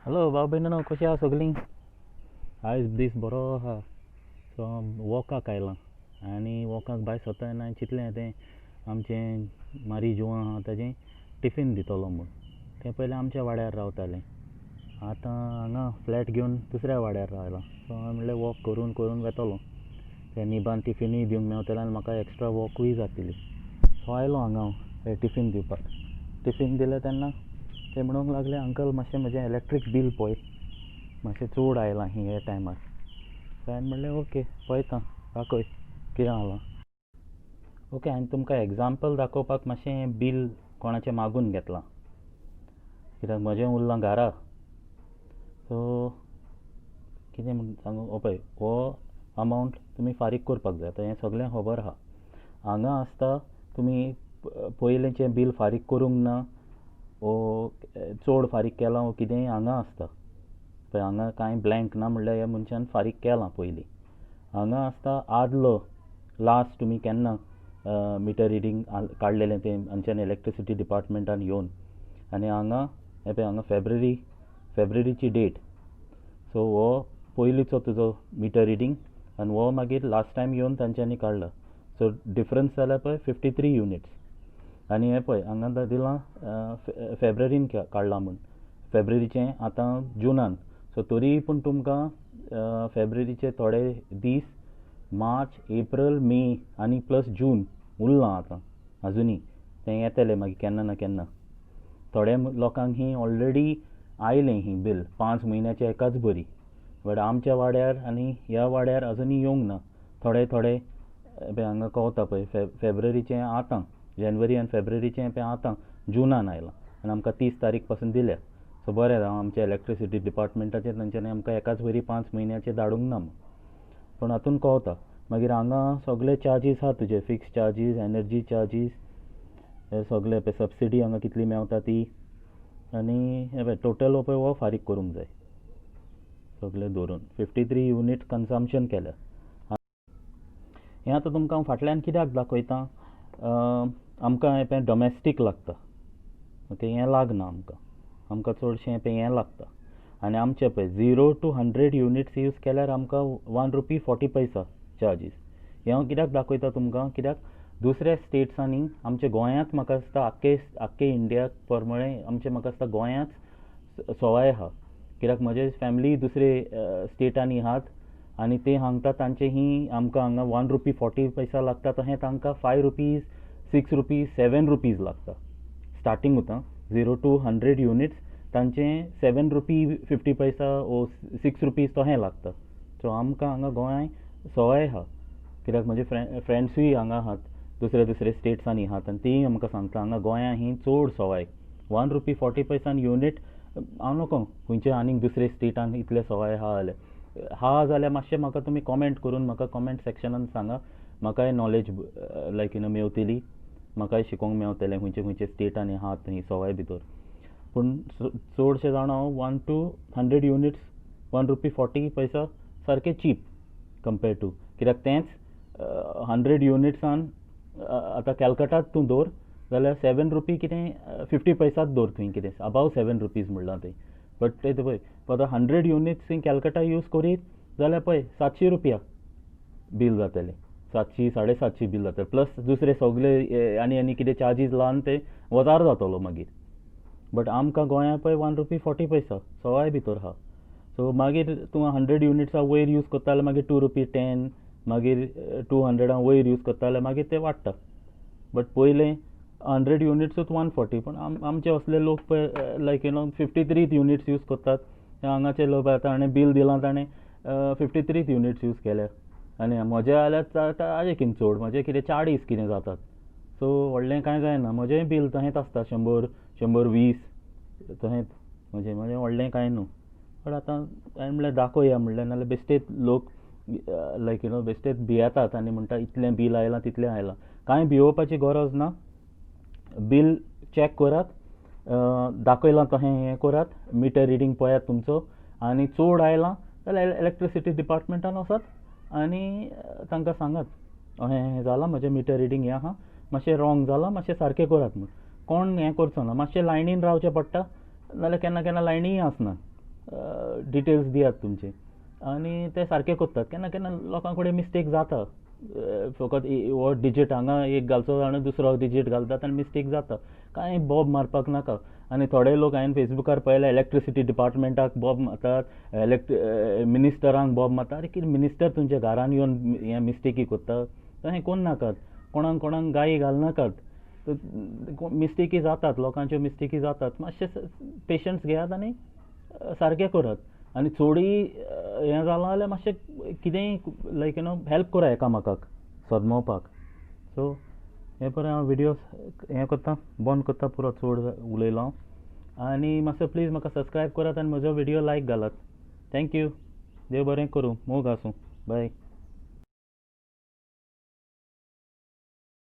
Hello भाव भयण कशी आहा सगळीं. आयज दीस बरो आहा. सो वॉकाक आयलां आनी वॉकाक भायर सरता तेन्ना चिंतलें तें आमचें मारी जिवां आहा ताजें टिफीन दितलो म्हूण. तें पयलीं आमच्या वाड्यार रावतालें, आतां हांगा फ्लॅट घेवन दुसऱ्या वाड्यार रावलां. सो हांवें म्हणलें वॉक करून करून वेतलो तें निबान टिफिनूय दिवंक मेवतलें आनी म्हाका एक्स्ट्रा वॉकूय जातली. सो आयलो हांगा हांव टिफीन दिवपाक. टिफीन दिलें तेन्ना ते म्हणूंक लागले, अंकल मातशें म्हजें इलॅक्ट्रीक बील पळय, मातशें चड आयलां हे टायमार. सो हांवें म्हणलें ओके पळयतां, दाखय कितें आयलां. ओके, हांवें तुमकां एग्जाम्पल दाखोवपाक मातशें बील कोणाचें मागून घेतलां, कित्याक म्हजें उरलां घरा. सो कितें म्हण सांगू, हो पळय हो अमावंट तुमी फारीक करपाक जाय. आतां हें सगळें खबर आहा. हांगा आसता तुमी पयलींचें बील फारीक करूंक ना, वो चड फारीक केलां वो कितेंय हांगा आसता पळय. हांगा कांय ब्लँक ना म्हणल्यार ह्या मनशान फारीक केलां पयलीं. हांगा आसता आदलो लास्ट तुमी केन्ना मिटर रिडींग काडलेलें तें हांगच्यान इलॅक्ट्रिसिटी डिपार्टमेंटान येवन. आनी हांगा हें पळय, हांगा फेब्रुवारीची डेट. सो हो पयलींचो तुजो मिटर रिडींग आनी हो मागीर लास्ट टायम येवन तांच्यांनी काडला. सो डिफरन्स जाल्यार पळय 53 युनिट्स. आनी हें पळय हांगा दिलां फेब्रुवारीन काडलां म्हूण, फेब्रुवारीचें आतां जुनान. सो तरी पूण तुमकां फेब्रुवारीचे थोडे दीस मार्च, एप्रील, मे आनी प्लस जून उरलां आतां आजुनी. तें येतलें मागीर केन्ना ना केन्ना. थोड्या लोकांक ही ऑलरेडी आयलें ही बील 5 म्हयन्याच्या एकाच बरी. बट आमच्या वाड्यार आनी ह्या वाड्यार आजुनी येवंक ना. थोडे थोडे पळय हांगा कोवता पळय फेब्रुवारीचें आतां, जानेवारी आनी फेब्रुवारीचें पळय आतां जुनान आयलां आनी आमकां 30 तारीख पासून दिल्या. सो बरें जावं आमच्या इलॅक्ट्रिसिटी डिपार्टमेंटाचेर तांच्यांनी आमकां एकाच बरी 5 म्हयन्याचे धाडूंक ना. पूण हातून कोवता मागीर हांगा सगळे चार्जीस आहा तुजे, फिक्स चार्जीस, एनर्जी चार्जीस, हे सगळे पळय सबसिडी हांगा कितली मेवता ती. आनी हे पळय टोटल पळय हो फारीक करूंक जाय सगळें धरून. 53 युनीट कन्जम्पशन केल्या. हें आतां तुमकां हांव फाटल्यान कित्याक दाखयतां, आमकां हें पळय डोमेस्टीक लागता. ओके, हें लागना आमकां चडशें हें पळय हें लागता. आनी आमचें पळय 0 to 100 युनिट्स यूज केल्यार आमकां ₹1.40 चार्जीस. हें हांव कित्याक दाखयता तुमकां, कित्याक दुसऱ्या स्टेट्सांनी आमच्या गोंयांत म्हाका दिसता आख्खे इंडियाक परमळे आमच्या म्हाका दिसता गोंयांत सवाय आहा. कित्याक म्हजे फॅमिली दुसरे स्टेटांनी आहात आनी ते सांगतात तांचे ही आमकां हांगा ₹1.40 लागता, तहें तांकां ₹5, ₹6, ₹7 लागता स्टार्टिंगूच. 0 to 100 युनिट्स तांचें ₹7.50 वो ₹6 तहें लागता. सो आमकां हांगा गोंयांत सवाय आहा. कित्याक म्हजे फ्रेंड्सूय हांगा आहात, दुसरे दुसरे स्टेट्सांनी आहात आनी तीय आमकां सांगता हांगा गोंयांत ही चड सवाय. ₹1.40 युनिट हांव नको खंयचे आनीक दुसरे स्टेटान इतले सवाय आहा जाल्यार मातशें म्हाका तुमी कॉमेंट करून म्हाका कॉमेंट सेक्शनान सांगा. म्हाकाय नॉलेज मेवतली, म्हाकाय शिकोवंक मेवतलें खंयचे खंयचे स्टेटांनी आहात ही सवाय भितर. पूण चडशे जाण हांव 1 to 100 युनिट्स ₹1.40 सारकें चीप कंपेर्ड टू. कित्याक तेंच 100 युनिट्सान आतां कॅलकटात तूं दवर जाल्यार ₹7 कितें 50 दवर थंय कितें अबाव ₹7 म्हणलां थंय. बट ते पळय आतां 100 युनिट्स थंय कॅलकटा यूज करीत जाल्यार पळय ₹700 बील जातलें. 700 750 बील जातलें. प्लस दुसरे सगळे आनी कितें चार्जीस लावन ते 1000 जातलो मागीर. बट आमकां गोंयांत पळय ₹1.40 सवाय भितर आहा. सो मागीर तूं 100 युनिट्सा वयर यूज करता जाल्यार मागीर ₹2.10, मागीर 200 वयर यूज करता जाल्यार मागीर ते वाडटा. बट पयलें 100 युनिट्सूच 140. पूण आमचे असले लोक पळय 53 युनिट्स यूज करतात. हांगाचे लोक आतां हाणें बील दिलां ताणें 53 युनिट्स यूज केल्या आनी म्हजें जाल्यार ताजें कितें चड, म्हजें कितें 40 कितें जातात. सो व्हडलें कांय जायना. म्हजेंय बील तहेंच आसता 100-120 तहेंच. म्हजें व्हडलें कांय न्हू. बट आतां हांवें म्हणलें दाखोवया म्हणलें, नाल्यार बेश्टेच लोक बेश्टेच भियेतात आनी म्हणटा इतलें बील आयलां तितलें आयलां. कांय भिवपाची गरज ना. बील चॅक करात, दाखयलां तहें हें करात, मिटर रिडींग पळयात तुमचो. आनी चड आयलां जाल्यार इलॅक्ट्रिसिटी डिपार्टमेंटान वचात आनी तांकां सांगात अहें जालां म्हजें मिटर रिडींग हें आहा, मातशें रॉंग जालां, मातशें सारकें करात म्हूण. कोण हें करचो ना. मातशें लायनीन रावचें पडटा, नाल्यार केन्ना केन्ना लायनीय आसना. डिटेल्स दियात तुमचे आनी ते सारके करतात. केन्ना केन्ना लोकां कडेन मिस्टेक जाता, फकत हो डिजीट हांगा एक घालचो आनी दुसरो डिजीट घालतात आनी मिस्टेक जाता. कांय बोब मारपाक नाका. आनी थोडे लोक हांवें फेसबुकार पळयला इलेक्ट्रिसिटी डिपार्टमेंटाक बोब मारतात, मिनिस्टरांक बोब मारतात. अरे कितें मिनिस्टर तुमच्या घरान येवन हे मिस्टेकी करता? तशें कोण नाकात. कोणाक गायी घालनाकात. मिस्टेकी जातात, लोकांच्यो मिस्टेकी जातात. मातशे पेशन्स घेयात आनी सारकें करात. आनी चोडूय हें जालां जाल्यार मातशें कितेंय लायक हेल्प करा एकामेकाक सदमोवपाक. सो हे पळय हांव विडियोज हें करतां, बंद करतां पुरो चड उलयलो हांव. आनी मातसो प्लीज म्हाका सबस्क्रायब करात आनी म्हजो विडियो लायक घालात. थँक्यू. देव बरें करूं, मोग आसूं. बाय.